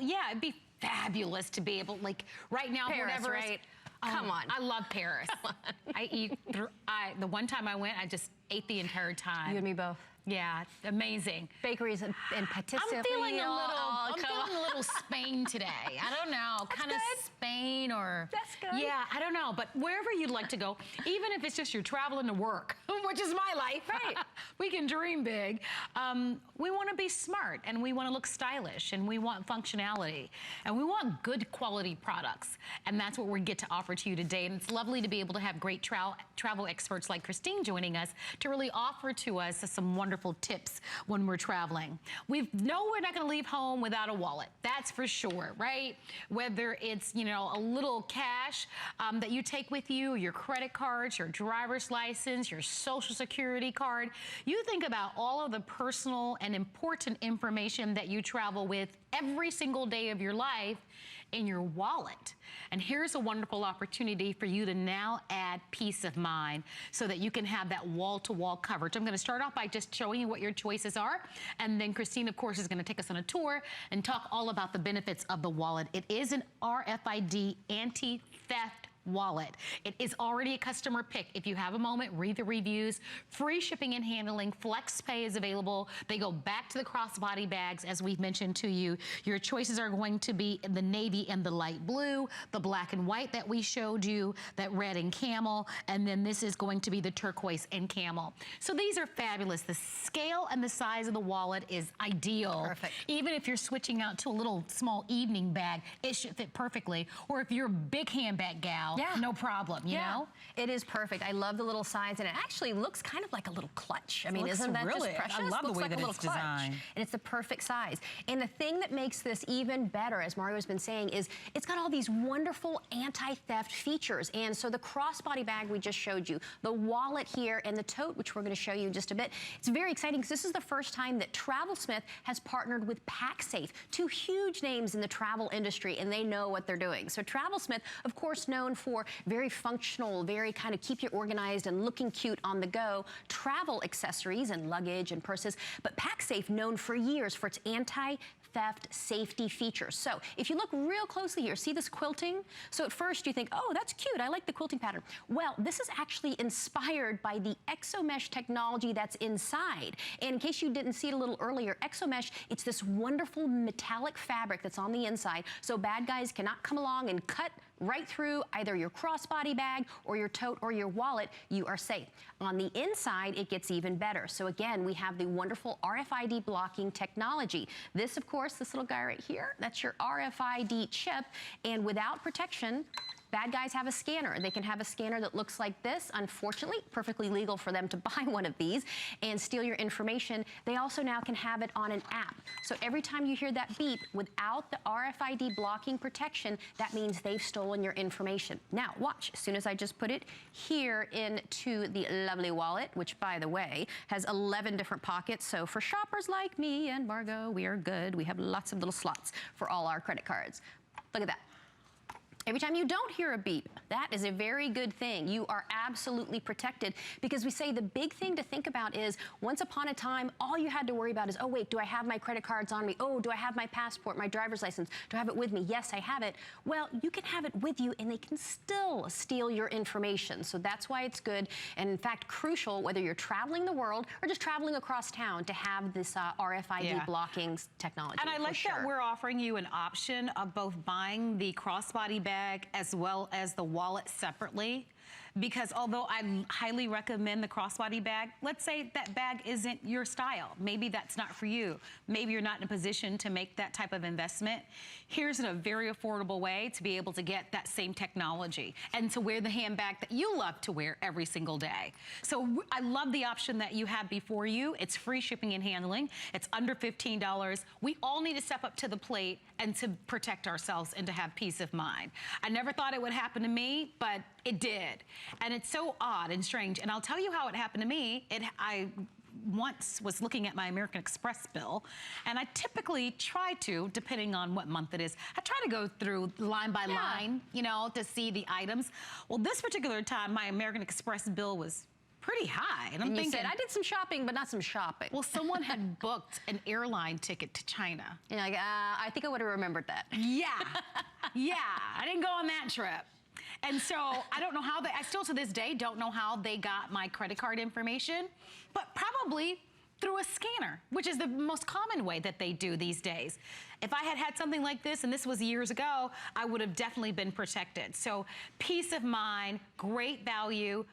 yeah, it'd be fabulous to be able, like, right now, Paris, whatever. right? Come on. I love Paris. The one time I went, I just ate the entire time. You and me both. Yeah, amazing. Bakeries and patisserie. I'm feeling a little Spain today. I don't know, kind of Spain or... That's good. Yeah, I don't know, but wherever you'd like to go, even if it's just you're traveling to work, which is my life, right? We can dream big. We want to be smart, and we want to look stylish, and we want functionality, and we want good quality products, and that's what we get to offer to you today. And it's lovely to be able to have great travel experts like Christine joining us to really offer to us some wonderful tips when we're traveling. We know we're not going to leave home without a wallet. That's for sure, right? Whether it's, you know, a little cash that you take with you, your credit cards, your driver's license, your social security card. You think about all of the personal and important information that you travel with every single day of your life in your wallet. And here's a wonderful opportunity for you to now add peace of mind so that you can have that wall-to-wall coverage. I'm going to start off by just showing you what your choices are, and then Christine, of course, is going to take us on a tour and talk all about the benefits of the wallet. It is an RFID anti-theft wallet. It is already a customer pick. If you have a moment, read the reviews. Free shipping and handling. Flex pay is available. They go back to the crossbody bags, as we've mentioned to you. Your choices are going to be in the navy and the light blue, the black and white that we showed you, that red and camel, and then this is going to be the turquoise and camel. So these are fabulous. The scale and the size of the wallet is ideal. Perfect. Even if you're switching out to a little small evening bag, it should fit perfectly. Or if you're a big handbag gal, no problem, you know? It is perfect. I love the little size, and it actually looks kind of like a little clutch. I mean, isn't that really, just precious? I love the way that it's designed. And it's the perfect size. And the thing that makes this even better, as Mario's been saying, is it's got all these wonderful anti-theft features. And so the crossbody bag we just showed you, the wallet here, and the tote, which we're going to show you in just a bit. It's very exciting because this is the first time that TravelSmith has partnered with PacSafe, two huge names in the travel industry, and they know what they're doing. So TravelSmith, of course, known for very functional, very kind of keep you organized and looking cute on the go travel accessories and luggage and purses. But PacSafe, known for years for its anti-theft safety features. So if you look real closely here, see this quilting? So at first you think, oh, that's cute, I like the quilting pattern. Well, this is actually inspired by the ExoMesh technology that's inside. And in case you didn't see it a little earlier, ExoMesh, it's this wonderful metallic fabric that's on the inside, so bad guys cannot come along and cut right through either your crossbody bag or your tote or your wallet. You are safe. On the inside, it gets even better. So again, we have the wonderful RFID blocking technology. This, of course, this little guy right here, that's your RFID chip. And without protection, bad guys have a scanner. They can have a scanner that looks like this. Unfortunately, perfectly legal for them to buy one of these and steal your information. They also now can have it on an app. So every time you hear that beep, without the RFID blocking protection, that means they've stolen your information. Now, watch. As soon as I just put it here into the lovely wallet, which, by the way, has 11 different pockets. So for shoppers like me and Margot, we are good. We have lots of little slots for all our credit cards. Look at that. Every time you don't hear a beep, that is a very good thing. You are absolutely protected, because we say the big thing to think about is once upon a time, all you had to worry about is, oh wait, do I have my credit cards on me? Oh, do I have my passport, my driver's license? Do I have it with me? Yes, I have it. Well, you can have it with you and they can still steal your information. So that's why it's good, and in fact, crucial, whether you're traveling the world or just traveling across town, to have this RFID blocking technology. And I like that we're offering you an option of both buying the crossbody bag as well as the wallet separately. Because although I highly recommend the crossbody bag, let's say that bag isn't your style. Maybe that's not for you. Maybe you're not in a position to make that type of investment. Here's a very affordable way to be able to get that same technology and to wear the handbag that you love to wear every single day. So I love the option that you have before you. It's free shipping and handling. It's under $15. We all need to step up to the plate and to protect ourselves and to have peace of mind. I never thought it would happen to me, but it did. And it's so odd and strange. And I'll tell you how it happened to me. I once was looking at my American Express bill, and I typically try to, depending on what month it is, I try to go through line by line, you know, to see the items. Well, this particular time, my American Express bill was pretty high. And I'm you thinking, said, I did some shopping, but not some shopping. well, someone had booked an airline ticket to China. And you're like, I think I would have remembered that. Yeah, yeah, I didn't go on that trip. And so I don't know how I still to this day don't know how they got my credit card information, but probably through a scanner, which is the most common way that they do these days. If I had had something like this, and this was years ago, I would have definitely been protected. So peace of mind, great value,